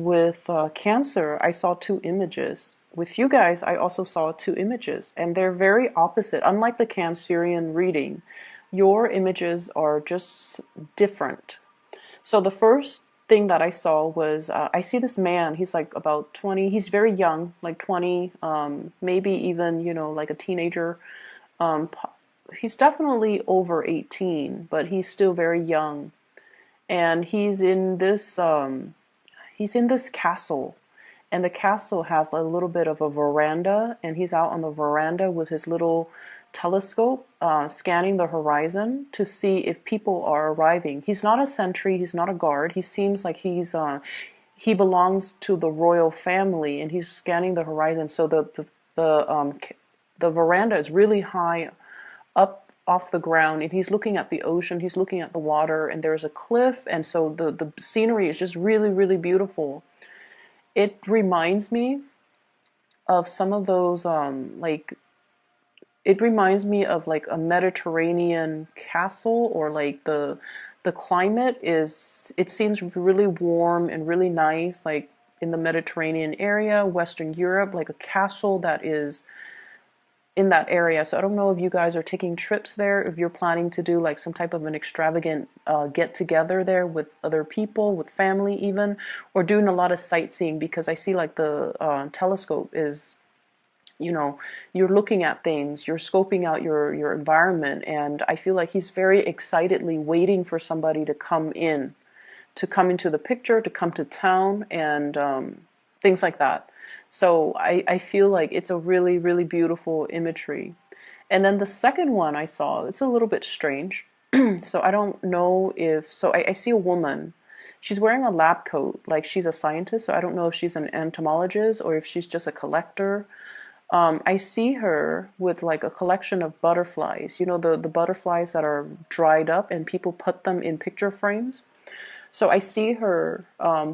With Cancer, I saw two images. With you guys, I also saw two images, and they're very opposite. Unlike the Cancerian reading, your images are just different. So the first thing that I saw was I see this man. He's like about 20. He's very young, like 20, maybe even, like a teenager. Um, he's definitely over 18, but he's still very young. And he's in this castle, and the castle has a little bit of a veranda, and he's out on the veranda with his little telescope, scanning the horizon to see if people are arriving. He's not a sentry, he's not a guard. He seems like he belongs to the royal family, and he's scanning the horizon. So the veranda is really high up off the ground, and he's looking at the ocean, he's looking at the water, and there's a cliff, and so the scenery is just really, really beautiful. It reminds me of some of those like it reminds me of like a Mediterranean castle, or like the climate is, it seems really warm and really nice, like in the Mediterranean area, Western Europe, like a castle that is in that area. So I don't know if you guys are taking trips there, if you're planning to do like some type of an extravagant get together there with other people, with family even, or doing a lot of sightseeing, because I see like the telescope is, you're looking at things, you're scoping out your environment, and I feel like he's very excitedly waiting for somebody to come into the picture, to come to town, and things like that. So I feel like it's a really, really beautiful imagery. And then the second one I saw, it's a little bit strange. So I don't know if, so I see a woman. She's wearing a lab coat, like she's a scientist. So I don't know if she's an entomologist or if she's just a collector. I see her with like a collection of butterflies. The butterflies that are dried up and people put them in picture frames. So I see her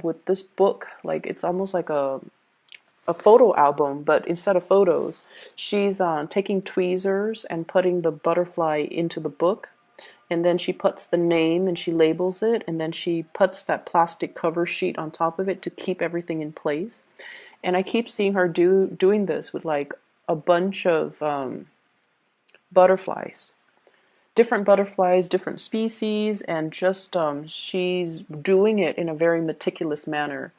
with this book, like it's almost like a photo album, but instead of photos, she's taking tweezers and putting the butterfly into the book. And then she puts the name and she labels it, and then she puts that plastic cover sheet on top of it to keep everything in place. And I keep seeing her doing this with like a bunch of butterflies, different butterflies, different species, and just she's doing it in a very meticulous manner.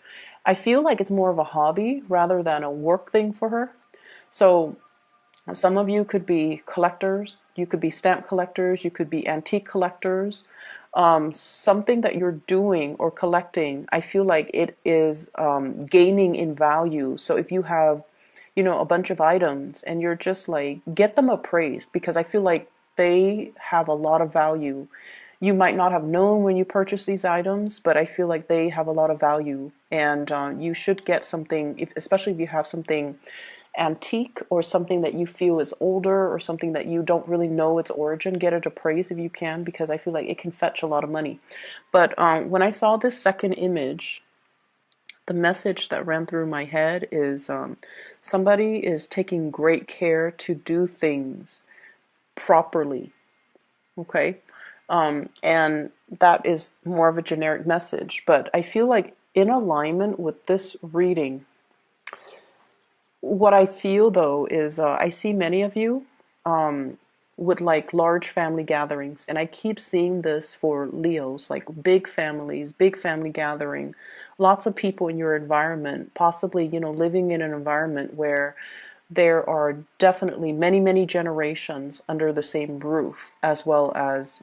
I feel like it's more of a hobby rather than a work thing for her. So some of you could be collectors, you could be stamp collectors, you could be antique collectors. Something that you're doing or collecting, I feel like it is gaining in value. So if you have, a bunch of items and you're just like, get them appraised, because I feel like they have a lot of value. You might not have known when you purchased these items, but I feel like they have a lot of value, and you should get something, especially if you have something antique or something that you feel is older or something that you don't really know its origin. Get it appraised if you can, because I feel like it can fetch a lot of money. But when I saw this second image, the message that ran through my head is somebody is taking great care to do things properly. Okay. And that is more of a generic message, but I feel like in alignment with this reading, what I feel though is I see many of you with like large family gatherings, and I keep seeing this for Leos, like big families, big family gathering, lots of people in your environment, possibly, living in an environment where there are definitely many, many generations under the same roof, as well as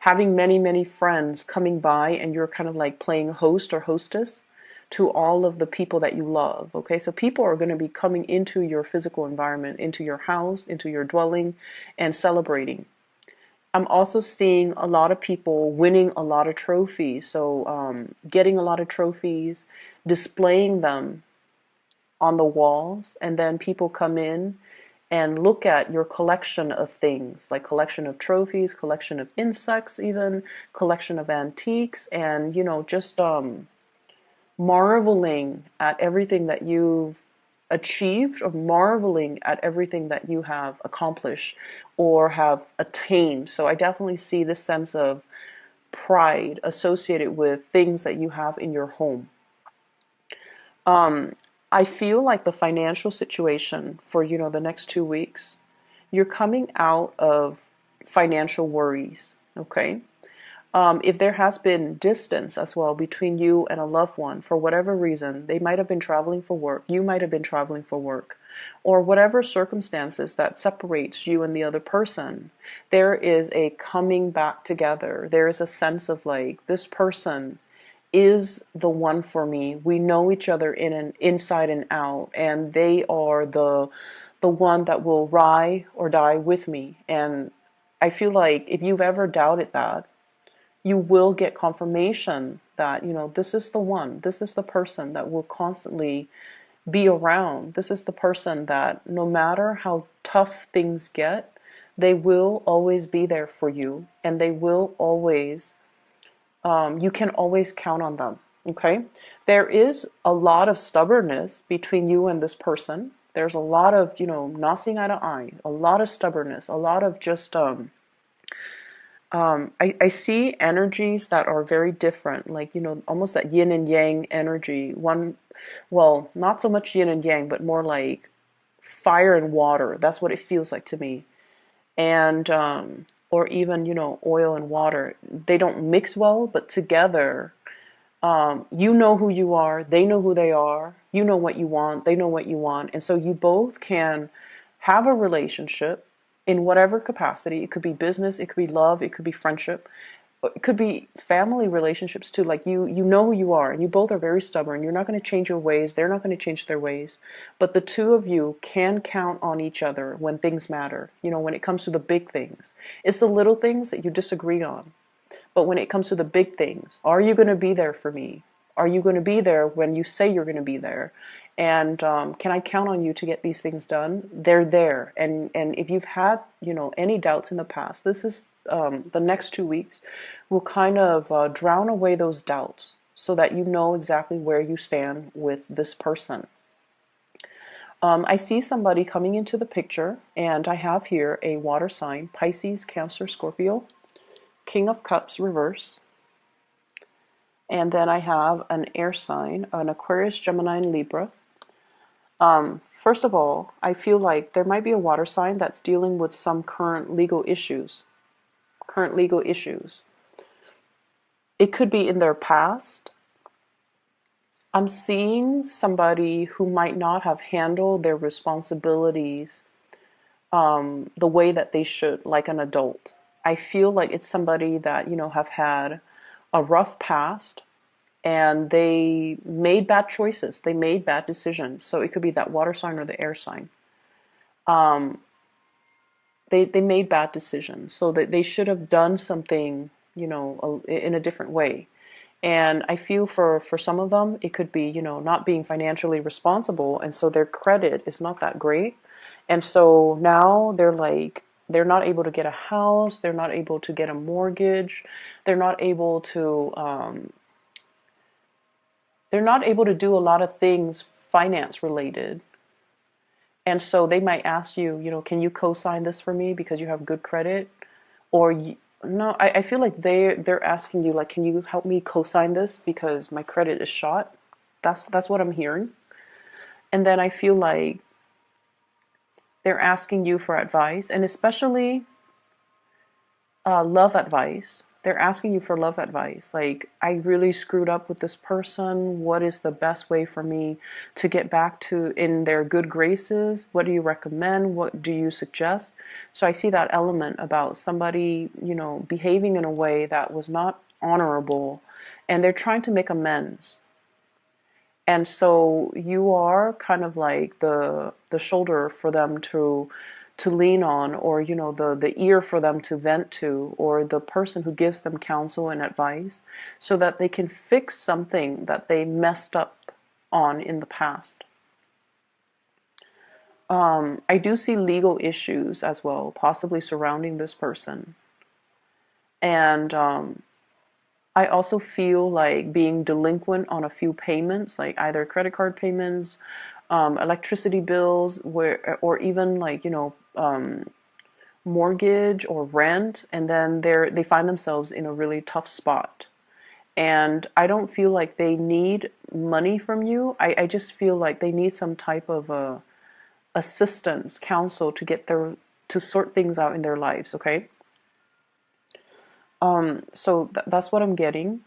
having many, many friends coming by, and you're kind of like playing host or hostess to all of the people that you love. Okay, so people are going to be coming into your physical environment, into your house, into your dwelling, and celebrating. I'm also seeing a lot of people winning a lot of trophies. So getting a lot of trophies, displaying them on the walls, and then people come in and look at your collection of things, like collection of trophies, collection of insects, even collection of antiques, and just marveling at everything that you've achieved, or marveling at everything that you have accomplished or have attained. So I definitely see this sense of pride associated with things that you have in your home. Um, I feel like the financial situation for, the next 2 weeks, you're coming out of financial worries, okay? If there has been distance as well between you and a loved one for whatever reason, they might have been traveling for work, you might have been traveling for work, or whatever circumstances that separates you and the other person, there is a coming back together. There is a sense of like, this person is the one for me. We know each other inside and out, and they are the one that will ride or die with me. And I feel like if you've ever doubted that, you will get confirmation that, this is the one, this is the person that will constantly be around. This is the person that no matter how tough things get, they will always be there for you, and they will always, you can always count on them. Okay? There is a lot of stubbornness between you and this person. There's a lot of, not seeing eye to eye, a lot of stubbornness, a lot of just, I see energies that are very different, like, almost that yin and yang energy. One, well, not so much yin and yang, but more like fire and water. That's what it feels like to me. And, or even, oil and water. They don't mix well, but together, you know who you are, they know who they are, you know what you want, they know what you want. And so you both can have a relationship in whatever capacity. It could be business, it could be love, it could be friendship, it could be family relationships too. Like you know who you are, and you both are very stubborn. You're not going to change your ways, they're not going to change their ways. But the two of you can count on each other when things matter, when it comes to the big things. It's the little things that you disagree on. But when it comes to the big things, are you going to be there for me? Are you going to be there when you say you're going to be there? And can I count on you to get these things done? They're there. And if you've had, any doubts in the past, this is the next 2 weeks will kind of drown away those doubts so that you know exactly where you stand with this person. I see somebody coming into the picture, and I have here a water sign: Pisces, Cancer, Scorpio, King of Cups reverse. And then I have an air sign, an Aquarius, Gemini, and Libra. First of all, I feel like there might be a water sign that's dealing with some current legal issues. Current legal issues. It could be in their past. I'm seeing somebody who might not have handled their responsibilities the way that they should, like an adult. I feel like it's somebody that, have had a rough past, and they made bad choices. They made bad decisions. So it could be that water sign or the air sign. They made bad decisions. So that they should have done something, in a different way. And I feel for some of them, it could be, not being financially responsible. And so their credit is not that great. And so now they're not able to get a house. They're not able to get a mortgage. They're not able to, do a lot of things finance related. And so they might ask you, can you co-sign this for me because you have good credit? Or no, I feel like they're asking you, like, can you help me co-sign this because my credit is shot? That's what I'm hearing. And then I feel like they're asking you for advice, and especially love advice. They're asking you for love advice. Like, I really screwed up with this person. What is the best way for me to get back to in their good graces? What do you recommend? What do you suggest? So I see that element about somebody, behaving in a way that was not honorable, and they're trying to make amends. And so you are kind of like the shoulder for them to lean on, or the ear for them to vent to, or the person who gives them counsel and advice so that they can fix something that they messed up on in the past. I do see legal issues as well, possibly surrounding this person. And I also feel like being delinquent on a few payments, like either credit card payments, electricity bills, or even like, mortgage or rent, and then they find themselves in a really tough spot. And I don't feel like they need money from you. I just feel like they need some type of assistance, counsel to sort things out in their lives, okay? So that's what I'm getting.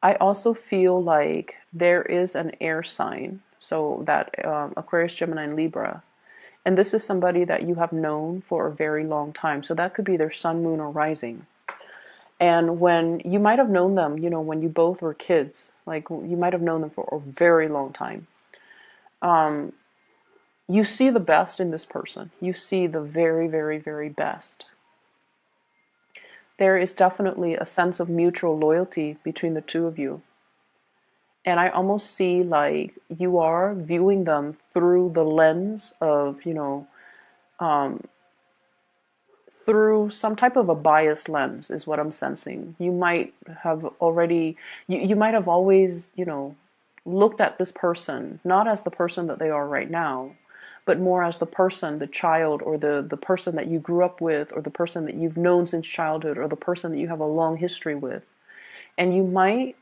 I also feel like there is an air sign, so that Aquarius, Gemini, and Libra. And this is somebody that you have known for a very long time. So that could be their sun, moon, or rising. And when you might have known them, when you both were kids, like you might have known them for a very long time. You see the best in this person. You see the very, very, very best. There is definitely a sense of mutual loyalty between the two of you. And I almost see like you are viewing them through the lens of, through some type of a biased lens is what I'm sensing. You might have already, you might have always, looked at this person, not as the person that they are right now, but more as the person, the child, or the person that you grew up with, or the person that you've known since childhood, or the person that you have a long history with. And you might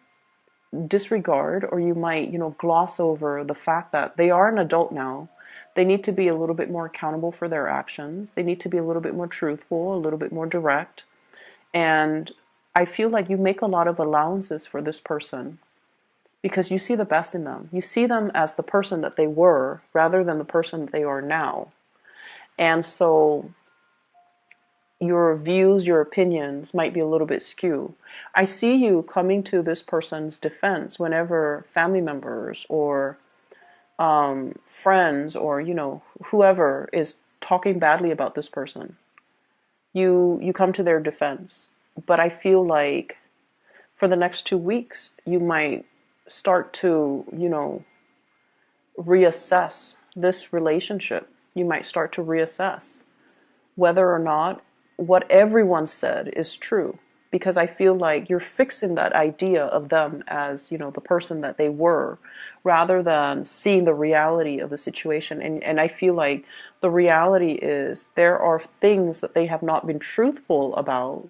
disregard, or you might, gloss over the fact that they are an adult now. They need to be a little bit more accountable for their actions. They need to be a little bit more truthful, a little bit more direct. And I feel like you make a lot of allowances for this person because you see the best in them. You see them as the person that they were rather than the person that they are now. And so your views, your opinions might be a little bit skewed. I see you coming to this person's defense whenever family members or friends or whoever is talking badly about this person. You come to their defense. But I feel like for the next 2 weeks, you might start to reassess this relationship. You might start to reassess whether or not what everyone said is true, because I feel like you're fixing that idea of them as, the person that they were, rather than seeing the reality of the situation. And I feel like the reality is there are things that they have not been truthful about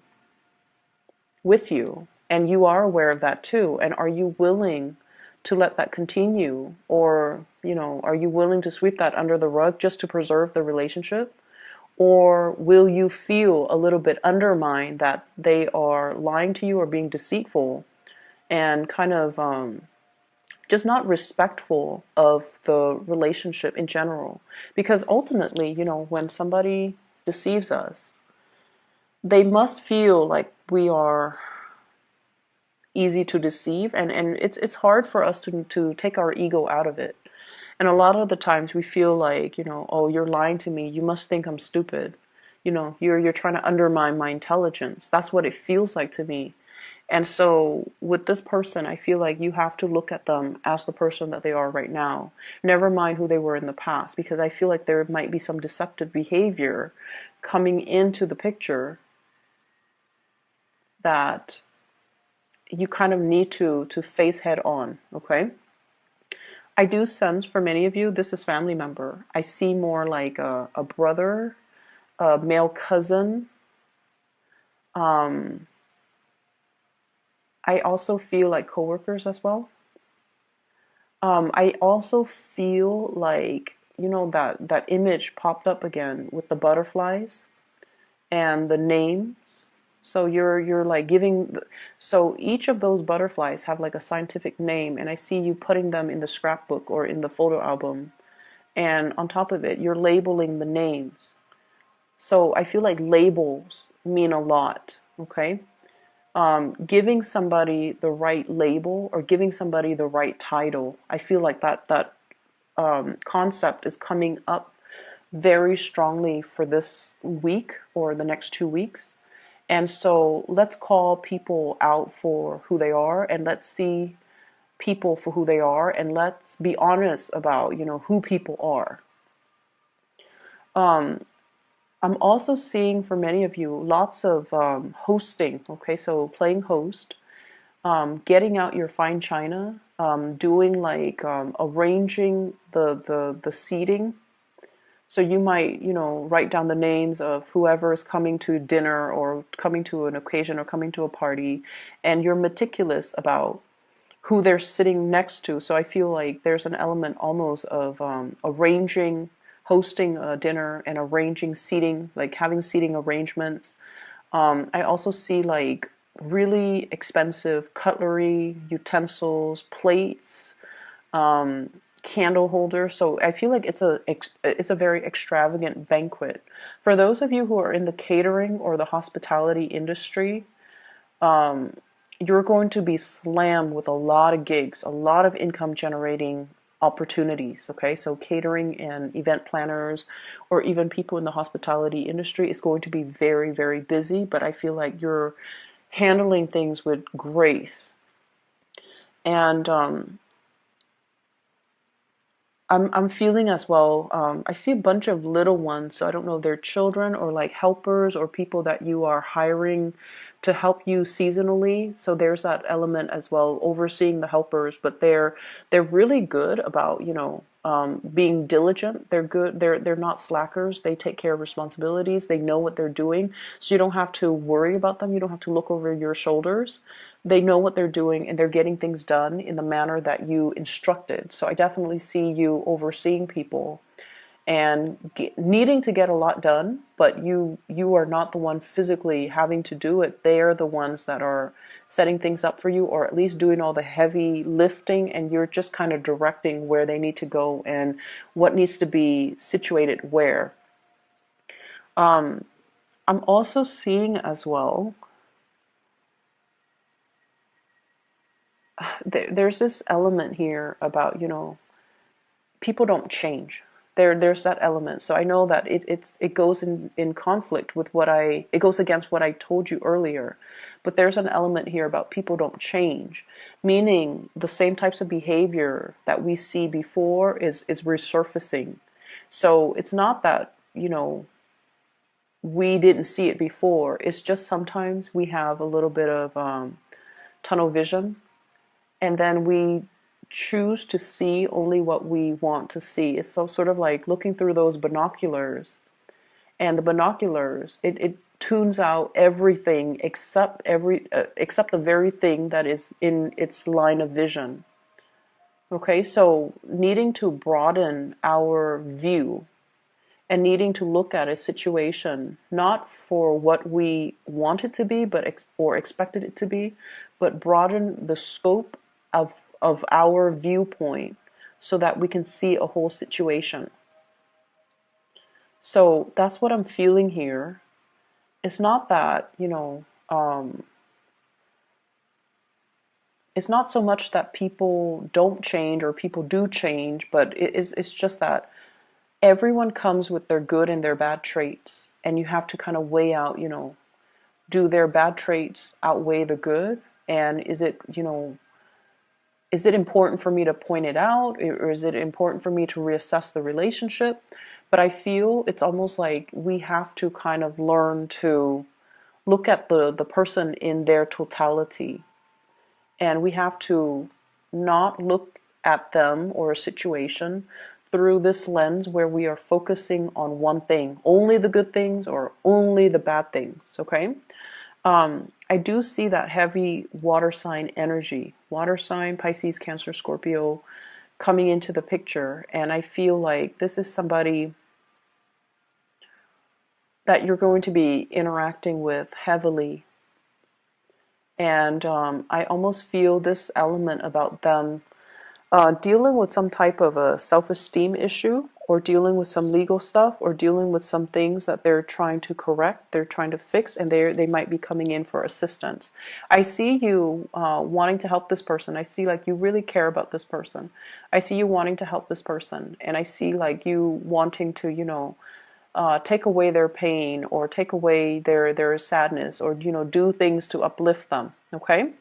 with you, and you are aware of that too. And are you willing to let that continue, or are you willing to sweep that under the rug just to preserve the relationship? Or will you feel a little bit undermined that they are lying to you or being deceitful and kind of just not respectful of the relationship in general? Because ultimately, when somebody deceives us, they must feel like we are easy to deceive, and it's hard for us to take our ego out of it. And a lot of the times we feel like, oh, you're lying to me. You must think I'm stupid. You're trying to undermine my intelligence. That's what it feels like to me. And so with this person, I feel like you have to look at them as the person that they are right now. Never mind who they were in the past, because I feel like there might be some deceptive behavior coming into the picture that you kind of need to face head on, okay? I do sense for many of you, this is family member. I see more like a brother, a male cousin. I also feel like coworkers as well. I also feel like, that image popped up again with the butterflies and the names. So you're like giving, so each of those butterflies have like a scientific name, and I see you putting them in the scrapbook or in the photo album, and on top of it, you're labeling the names. So I feel like labels mean a lot, okay? Giving somebody the right label or giving somebody the right title, I feel like that concept is coming up very strongly for this week or the next 2 weeks. And so let's call people out for who they are, and let's see people for who they are, and let's be honest about, who people are. I'm also seeing for many of you lots of hosting, okay, so playing host, getting out your fine china, doing like arranging the seating. So you might, write down the names of whoever is coming to dinner or coming to an occasion or coming to a party, and you're meticulous about who they're sitting next to. So I feel like there's an element almost of arranging, hosting a dinner and arranging seating, like having seating arrangements. I also see like really expensive cutlery, utensils, plates, um, candle holders. So I feel like it's a very extravagant banquet. For those of you who are in the catering or the hospitality industry, um, you're going to be slammed with a lot of gigs, a lot of income generating opportunities. Okay, so catering and event planners, or even people in the hospitality industry, is going to be very, very busy. But I feel like you're handling things with grace. And I'm feeling as well. I see a bunch of little ones, so I don't know if they're children or like helpers or people that you are hiring to help you seasonally. So there's that element as well, overseeing the helpers, but they're really good about, being diligent. They're good. They're not slackers. They take care of responsibilities. They know what they're doing, so you don't have to worry about them. You don't have to look over your shoulders. They know what they're doing and they're getting things done in the manner that you instructed. So I definitely see you overseeing people and needing to get a lot done, but you are not the one physically having to do it. They are the ones that are setting things up for you, or at least doing all the heavy lifting, and you're just kind of directing where they need to go and what needs to be situated where. Um, I'm also seeing as well, there's this element here about, people don't change. There's that element. So I know that it goes in conflict with it goes against what I told you earlier. But there's an element here about people don't change, meaning the same types of behavior that we see before is resurfacing. So it's not that, we didn't see it before. It's just sometimes we have a little bit of tunnel vision, and then we choose to see only what we want to see. It's so sort of like looking through those binoculars, and the binoculars it tunes out everything except the very thing that is in its line of vision. Okay, so needing to broaden our view and needing to look at a situation not for what we want it to be, or expected it to be, but broaden the scope of our viewpoint so that we can see a whole situation. So that's what I'm feeling here. It's not that, it's not so much that people don't change or people do change, but it's just that everyone comes with their good and their bad traits, and you have to kind of weigh out, do their bad traits outweigh the good? And is it important for me to point it out, or is it important for me to reassess the relationship? But I feel it's almost like we have to kind of learn to look at the person in their totality, and we have to not look at them or a situation through this lens where we are focusing on one thing, only the good things or only the bad things. Okay. I do see that heavy water sign energy, water sign, Pisces, Cancer, Scorpio, coming into the picture. And I feel like this is somebody that you're going to be interacting with heavily. And I almost feel this element about them dealing with some type of a self-esteem issue, or dealing with some legal stuff, or dealing with some things that they're trying to correct, they're trying to fix, and they might be coming in for assistance. I see you wanting to help this person. I see like you really care about this person. I see you wanting to help this person, and I see like you wanting to, take away their pain or take away their sadness, or do things to uplift them. Okay.